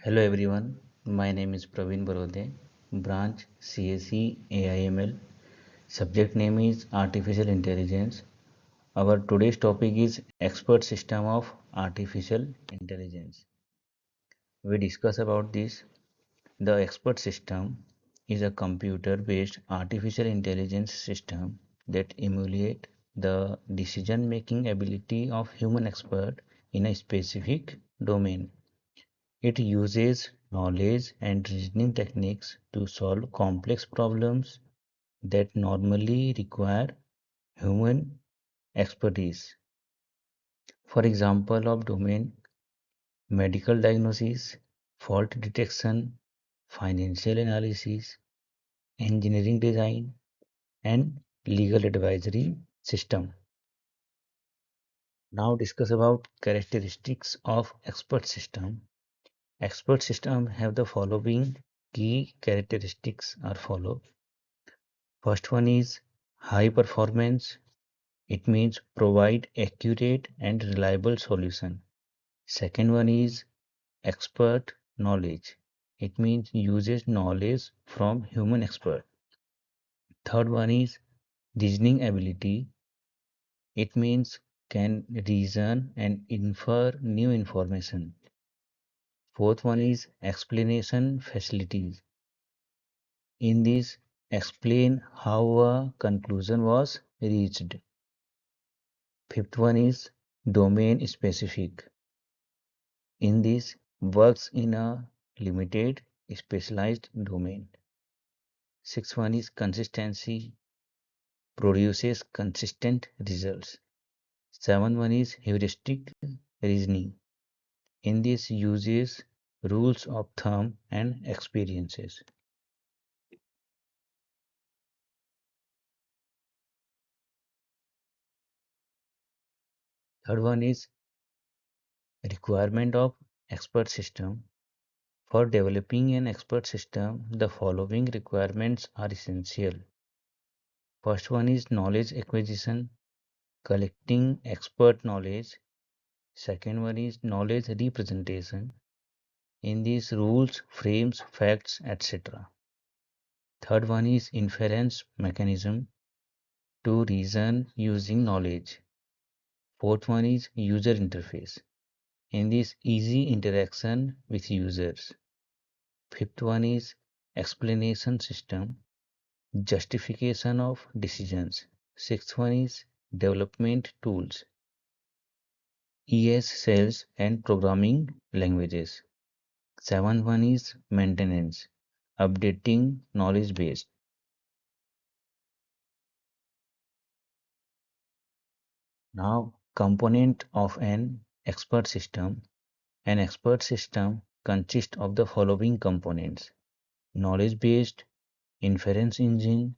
Hello everyone, my name is Praveen Barode, branch CSE AIML. Subject name is Artificial Intelligence. Our today's topic is Expert System of Artificial Intelligence. We discuss about this. The expert system is a computer-based artificial intelligence system that emulate the decision-making ability of human expert in a specific domain. It uses knowledge and reasoning techniques to solve complex problems that normally require human expertise. For example of domain, medical diagnosis, fault detection, financial analysis, engineering design, and legal advisory system. Now discuss about characteristics of expert system. Expert system have the following key characteristics are follow. First one is high performance. It means provide accurate and reliable solution. Second one is expert knowledge. It means uses knowledge from human expert. Third one is reasoning ability. It means can reason and infer new information. Fourth one is explanation facilities. In this, explain how a conclusion was reached. Fifth one is domain specific. In this, works in a limited specialized domain. Sixth one is consistency, produces consistent results. Seventh one is heuristic reasoning. In this, uses rules of thumb and experiences. Third one is requirement of expert system. For developing an expert system, the following requirements are essential. First one is knowledge acquisition, collecting expert knowledge. Second one is knowledge representation. In these rules, frames, facts, etc. Third one is inference mechanism to reason using knowledge. Fourth one is user interface. In this easy interaction with users. Fifth one is explanation system, justification of decisions. Sixth one is development tools, ES cells and programming languages. Seventh one is maintenance, updating knowledge base. Now, component of an expert system. An expert system consists of the following components: knowledge based, inference engine,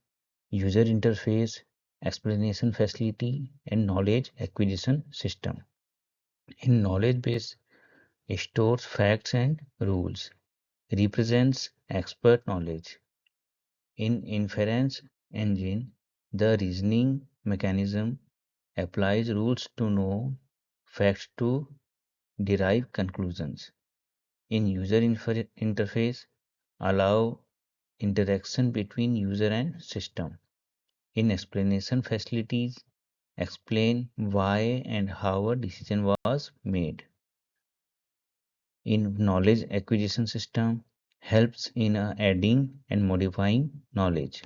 user interface, explanation facility, and knowledge acquisition system. In knowledge base, stores facts and rules, represents expert knowledge. In inference engine, the reasoning mechanism applies rules to know facts to derive conclusions. In user interface, allow interaction between user and system. In explanation facilities, explain why and how a decision was made. In knowledge acquisition system, helps in adding and modifying knowledge.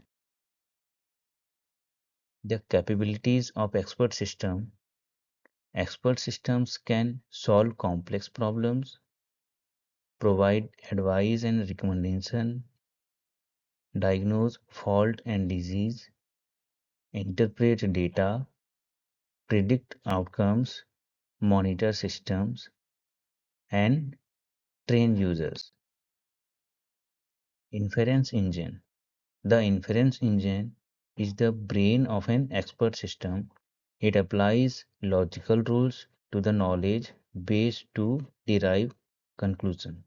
The capabilities of expert systems can solve complex problems, provide advice and recommendation, diagnose fault and disease, interpret data, predict outcomes, monitor systems, and train users. Inference engine. The inference engine is the brain of an expert system. It applies logical rules to the knowledge base to derive conclusion.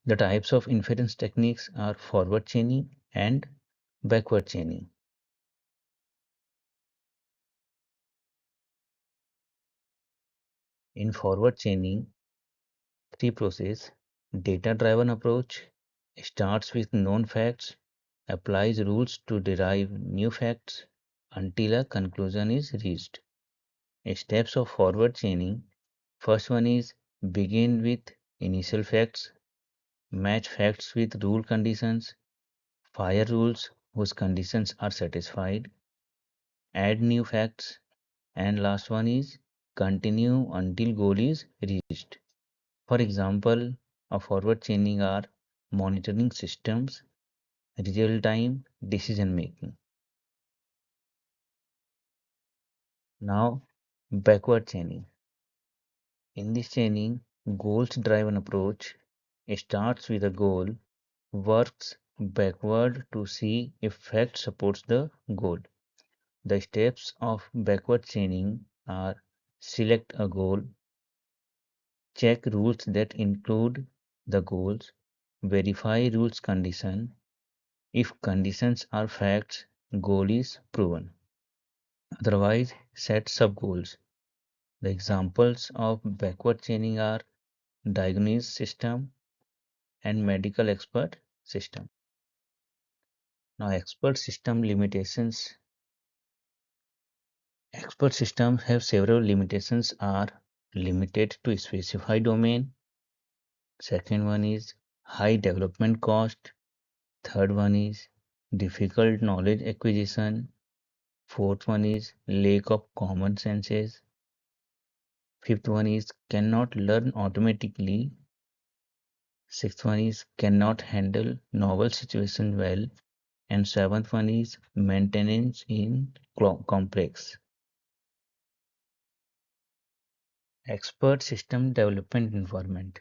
The types of inference techniques are forward chaining and backward chaining. In forward chaining, three process. Data-driven approach starts with known facts, applies rules to derive new facts until a conclusion is reached. Steps of forward chaining. First one is begin with initial facts, match facts with rule conditions, fire rules whose conditions are satisfied, add new facts, and last one is continue until goal is reached. For example, a forward chaining are monitoring systems, real time decision making. Now, backward chaining. In this chaining, goals driven approach starts with a goal, works backward to see if fact supports the goal. The steps of backward chaining are select a goal, check rules that include the goals, verify rules condition. If conditions are facts, goal is proven. Otherwise, set sub goals. The examples of backward chaining are diagnosis system and medical expert system. Now, expert system limitations. Expert systems have several limitations are limited to specified domain. Second one is high development cost. Third one is difficult knowledge acquisition. Fourth one is lack of common senses. Fifth one is cannot learn automatically. Sixth one is cannot handle novel situation well. And seventh one is maintenance in complex. Expert system development environment.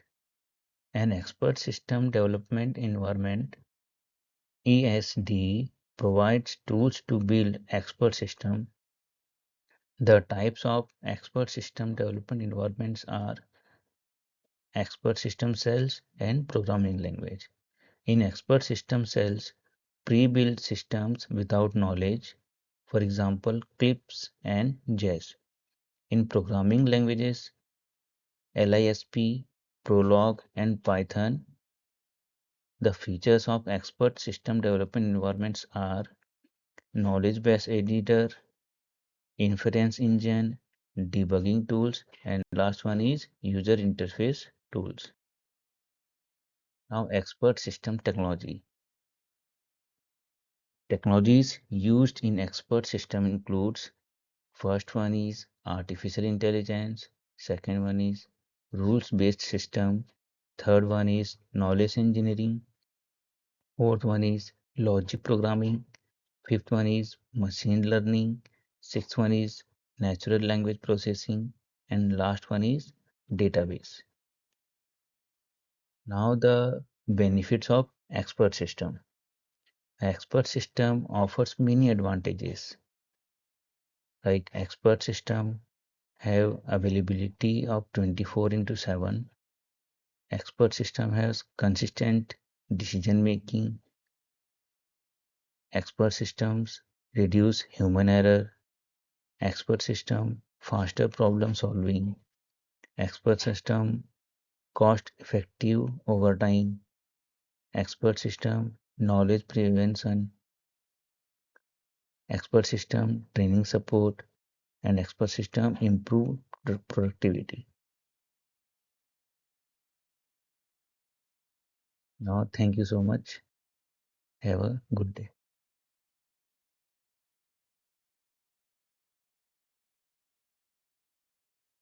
An expert system development environment ESD provides tools to build expert system. The types of expert system development environments are expert system cells and programming language. In expert system cells, pre-built systems without knowledge, for example, CLIPS and JES. In programming languages, LISP, Prolog, and Python. The features of expert system development environments are knowledge base editor, inference engine, debugging tools, and last one is user interface tools. Now, expert system technology. Technologies used in expert system includes first one is artificial intelligence, second one is rules based system, third one is knowledge engineering, fourth one is logic programming, fifth one is machine learning, sixth one is natural language processing, and last one is database. Now the benefits of expert system. Expert system offers many advantages. Like expert system have availability of 24 into 7. Expert system has consistent decision making. Expert systems reduce human error. Expert system faster problem solving. Expert system cost effective over time. Expert system knowledge prevention. Expert system training support, and expert system improve productivity. Now, thank you so much. Have a good day.